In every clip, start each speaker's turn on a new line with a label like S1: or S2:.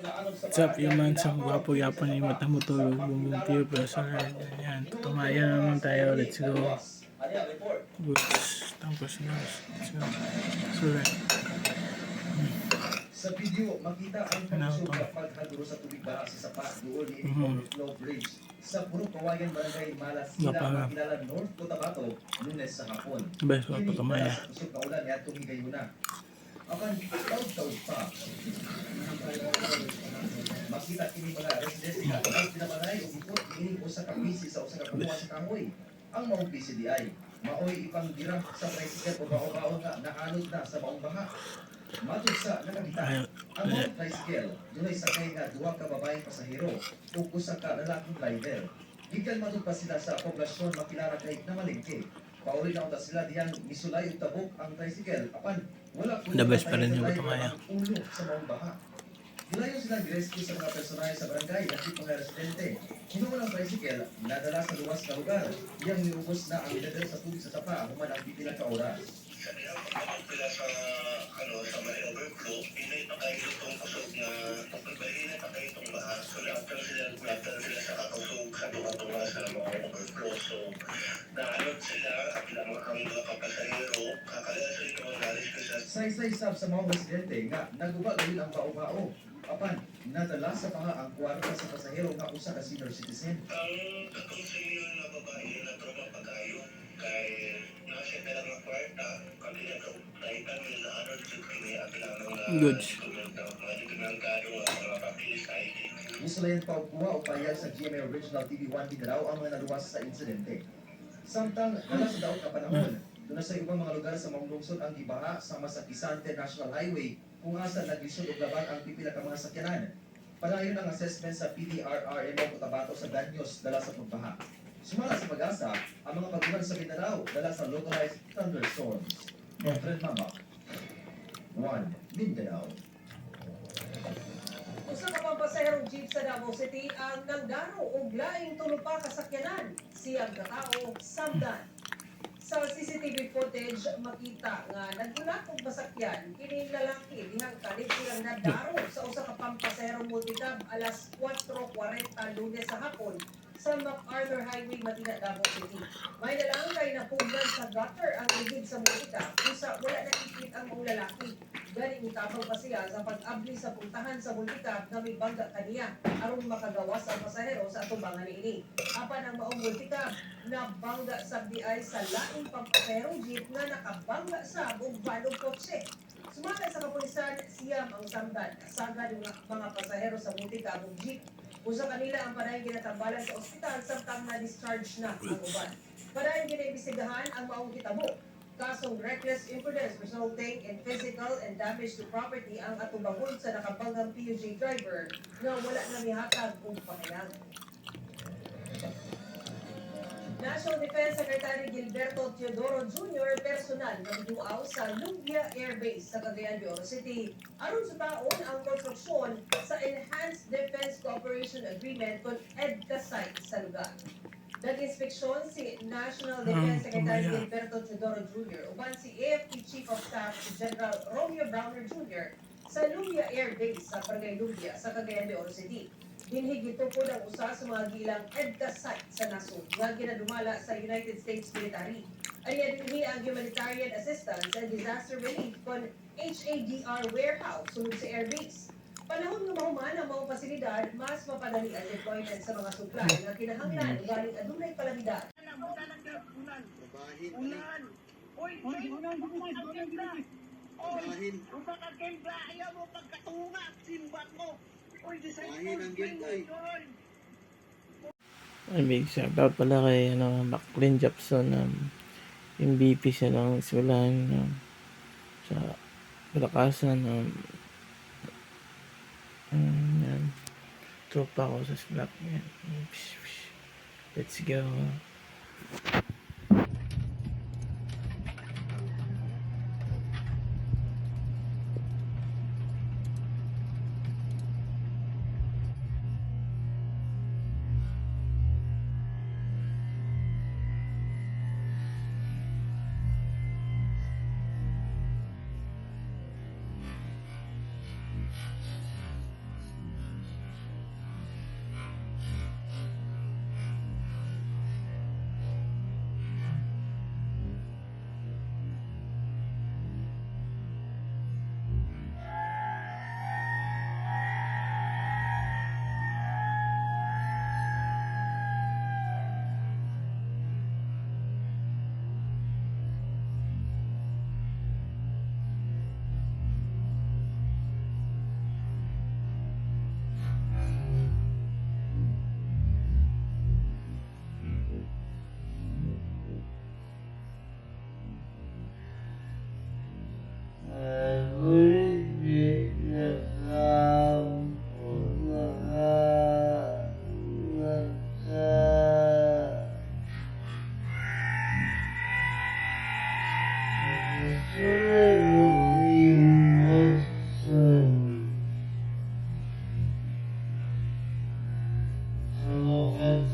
S1: What's up, human? Sa gwapo yapon ni mata mo tulog bumbong tiyo pero sa yan. Tumayan naman tayo. Let's go. Goods. Tampos na. Let's go. Surat.
S2: Sa video, makita ang pagsuga paghaduro sa tubig baha sa sapa doon ni Overflow Bridge sa Purong Kawayan, Barangay Malasila, makilala North Cotabato, Lunes sa hapon.
S1: Best ko ito kamaya.
S2: Sa kusog na ulan niya tumigayo na. Apan, taod-taod pa. Makita kini mga residente nga ang pinamanay o ikot kining usa ka pisi sa usa ka kumuha sa kahoy. Ang maong PCDI, maoy ipang dira sa tricycle o bao-bao nga naanod na sa maong baha. Matod sa nakabita, ang mga tricycle, dunay sakay nga duha ka babaeng pasahero o usa ka lalaking driver. Gikan matod pa sila sa poblasyon Makilara kay na malingke. Pauli na unta sila diyang misulay og tabok ang tricycle apan wala ko
S1: the best pa rin yung matumaya.
S2: Ulo sa maong baha. Gilayon silang rescue sa mga personahe sa barangay at mga residente. Hinuon ang tricycle, nadala sa luwas na lugar. Iyang niubos na ang level sa tubig sa tapa human ang pipila ka oras.
S3: Sabi ang pagpapagpila sa sa may overflow, hindi pa kayo itong kusog na pagpagpahina pa kayo itong baha. So after sila sa kakusog sa tunga-tunga sa mga overflow. So naanod sila at ang mga kapasahero, kakalala sa ito ang nalis ko sa
S2: Say sab sa mga residente nga naguba gayon ang bao-bao. Apan, nadala sa paha ang kwarta sa pasahero nga usa ka senior citizen.
S3: ang katong senior na babae na trauma pagayo kay nasa ka lang ang kwarta, kanila ka naitan nila na anod sa kini at lang ng
S1: Goods.
S3: mga mga papilis na ID.
S2: Misulayan pa og kuha o payag sa GMA Original TV1 Mindanao ang mga naluwas sa insidente. Samtang wala sa daot na panahon, doon sa ibang mga lugar sa maong lungsod ang gibaha sama sa Quezante National Highway kung asa naglisod og laban ang pipila ka mga sakyanan. Padayon ang assessment sa PDRRMO Cotabato sa danyos dala sa pagbaha. Sumala sa pag-asa, ang mga pagbuhan sa Mindanao dala sa localized thunderstorms. Fred Mama, 1 Mindanao.
S4: Usa ka pang pasaherong jeep sa Davao City ang nagdaro og laing tulo pa ka sakyanan. Siyang katao samdan. Sa CCTV footage makita nga nagbulat og masakyan kining lalaki dihang kalit silang nadaro sa usa ka pang pasaherong multicab alas 4:40 Lunes sa hapon sa MacArthur Highway, Matina, Davao City. May nalang kay napuglan sa gutter ang ligid sa multicab kusa wala nakikit ang mga lalaki. Galing itabang pa siya sa pag-abli sa puntahan sa multicab na may bangga kaniya aron makagawas ang pasahero sa atubangan niini. Apan ang maong multicab na bangga sa BI sa laing pampaserong jeep na nakabangga sa bugban og kotse. Sumala sa kapulisan, siyam ang samdan. Sagad ng mga pasahero sa multicab ug jeep. Usa kanila ang padayong ginatambalan sa ospital samtang na-discharge na ang uban. Padayong ginaimbestigahan ang maong hitabo. Kasong reckless imprudence resulting in physical and damage to property ang atubangon sa nakabanggang PUJ driver na wala na mihatag og pakayag. National Defense Secretary Gilberto Teodoro Jr. personal na binuaw sa Lumbia Air Base sa Cagayan de Oro City aron sa taon ang konstruksyon sa Enhanced Defense Cooperation Agreement con EDCA site sa lugar. Nag-inspeksyon si National Defense Secretary Gilberto Teodoro Jr. uban si AFP Chief of Staff General Romeo Browner Jr. sa Lumbia Air Base sa Barangay Lumbia sa Cagayan de Oro City. Dinhig ito po ng usa sa mga gilang EDCA site sa nasod nga ginadumala sa United States Military. Anya dinhi ang Humanitarian Assistance and Disaster Relief con HADR Warehouse sulod sa Airbase. Panahon nga mahuman ang mga pasilidad, mas mapadali ang deployment sa mga supply nga kinahanglan galing adunay kalamidad.
S3: Ulan! Uy! Uy! Upa ka kembla! Ayaw mo pagkatunga! Simbat mo! Uy! Disay
S1: Ay, big shout out pala kay Macklin Japson. MVP siya ng simulan sa Balakasan. Yan. Tropa ko sa Slack. Yan. Let's go.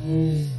S5: Thank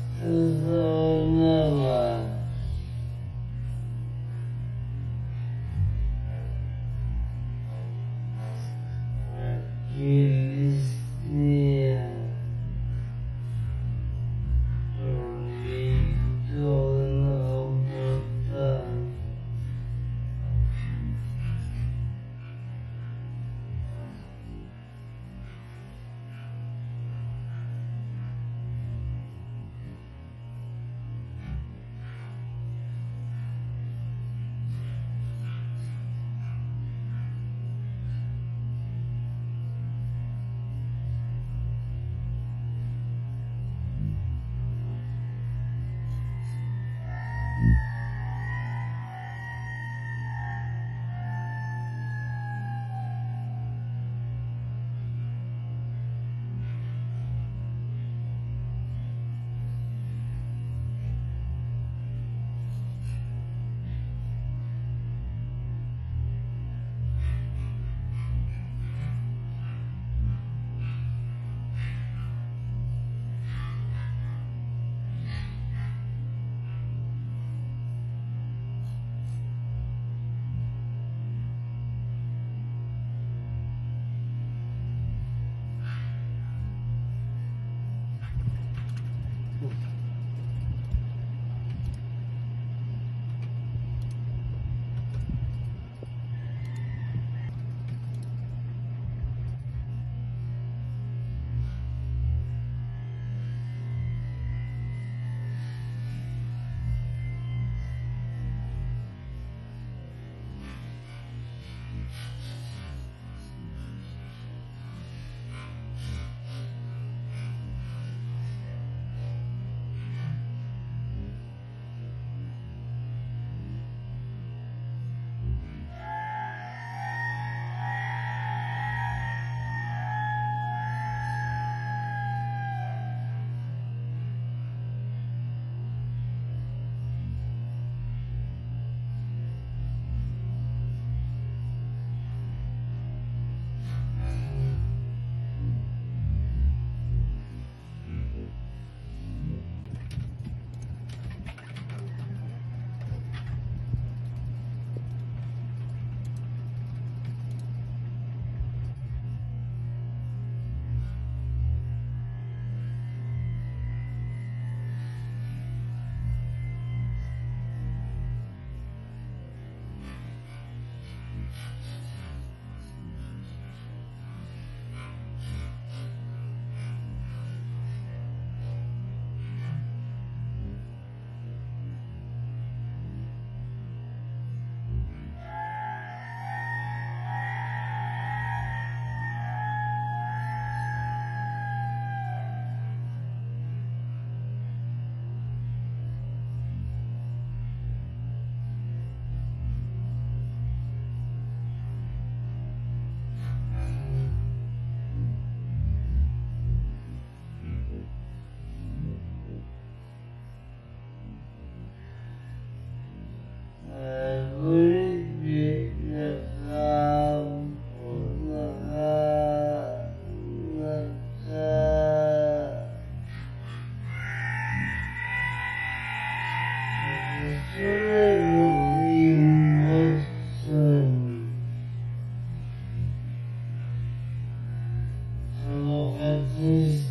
S5: you.